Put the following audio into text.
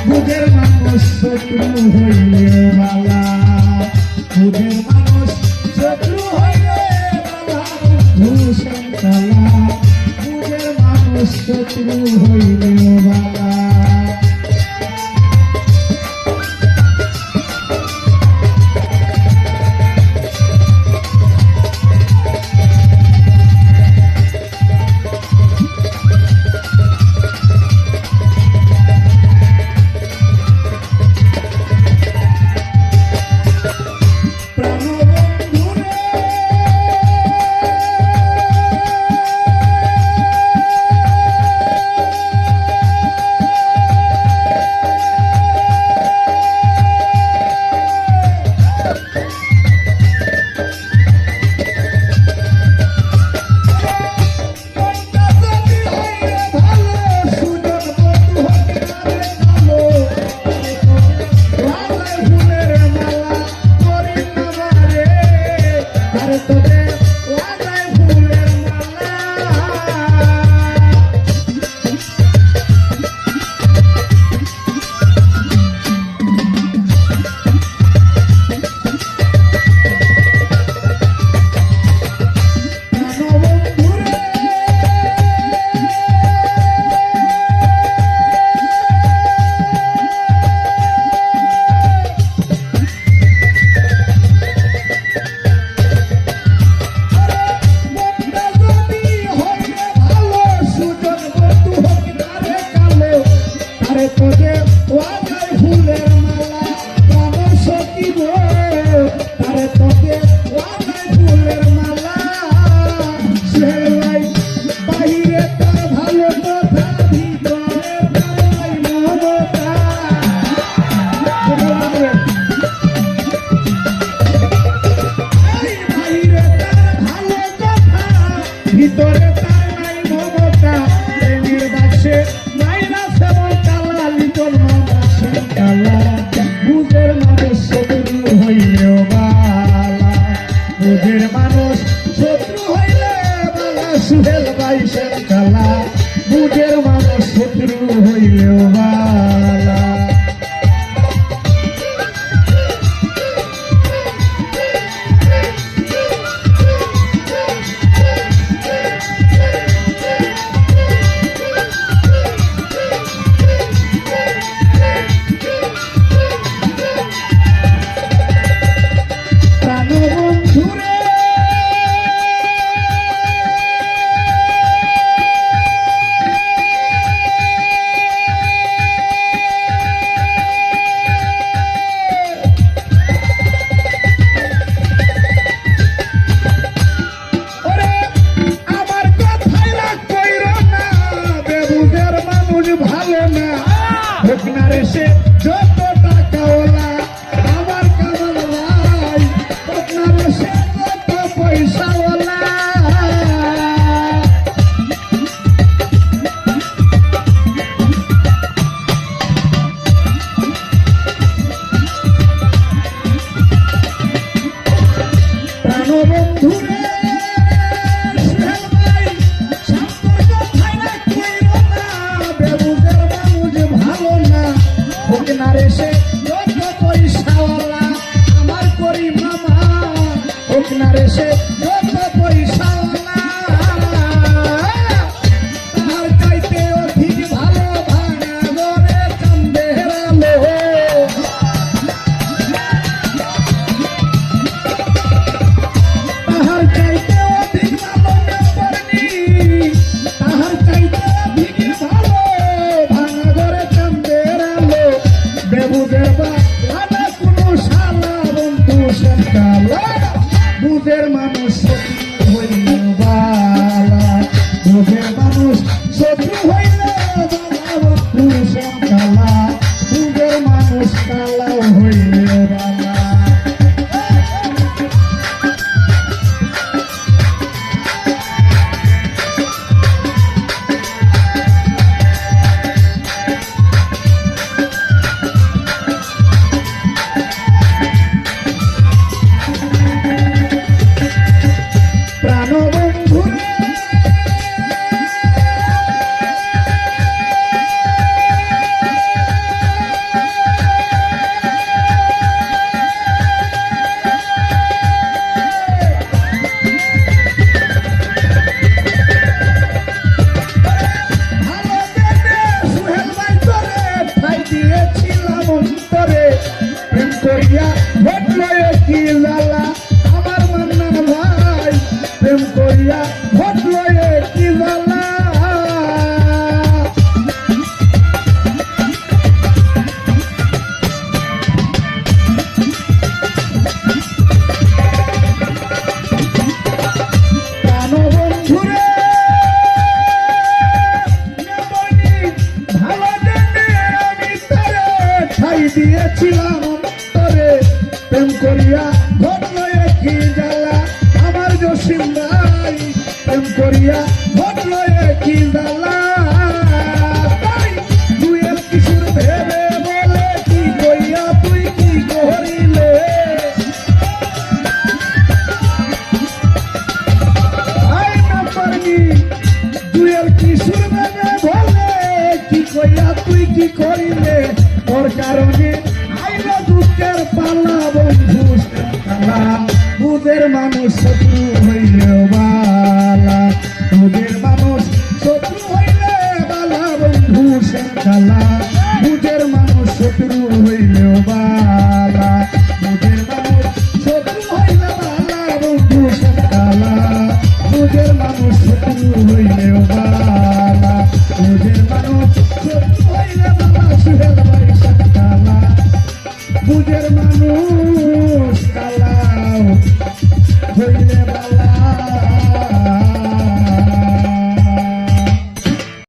বুঝের মানুষ শত্রু হইলে বালা, বুঝের মানুষ শত্রু হইলে বালা, ভূষণ কালা, বুঝের মানুষ শত্রু হইলে বালা। ভিতরে তার নাই মমতা, প্রেমের বাক্সে মাইরা সেবন কালা, লিটন মাসে কালা, বুঝের মানুষ শত্রু হইলেও বালা, বুঝের মানুষ শত্রু হইলে বালা, সুহেল বাইশের কালা, বুঝের মানুষ শত্রু হইলেও বালা। ভালো না হোক না রে সে যত টাকাওয়ালা, আমার কামাল ভাই হোক না রে সে যত পয়সাওয়ালা। প্রাণবন্ধু রে নারে সে যত পয়সাওয়ালা, আমার করি মামা হোক না রে সে যত পয়সাওয়ালা, তাহার চাইতে অধিক ভালো ভাঙা গরে চান্দের আলো, তাহার চাইতে অধিক ভালো করনি, তাহার চাইতে অধিক ভালো ভাঙা গরে চান্দের আলো, বুঝের বালা কোনো শালা বন্ধু সকালা, বুঝের মানুষ শত্রু হইল বালা, বুঝের মানুষ শত্রু হইল বালা, বন্ধু সকালা, বুঝের মানুষ কালা হইল বালা। প্রাণবন্ধু দিয়েছিলাম অন্তরে প্রেম করিয়া ঘটলো কি জ্বালা আমার জসিম ভাই প্রেম করিয়া ঘটলো কি জ্বালা দুয়ের কিশোর ভেবে বলে কি কইয়া তুই কি করিলে আই না পারবি দুয়ের কিশোর ভেবে বলে কি কইয়া তুই কি করিলে তোর কারণে আইলো দুঃখের পালা বন্ধু শালা বুঝের মানুষ শত্রু হইলে বালা বুঝের মানুষ শত্রু হইলে বালা বন্ধু শালা বুঝের মানুষ শত্রু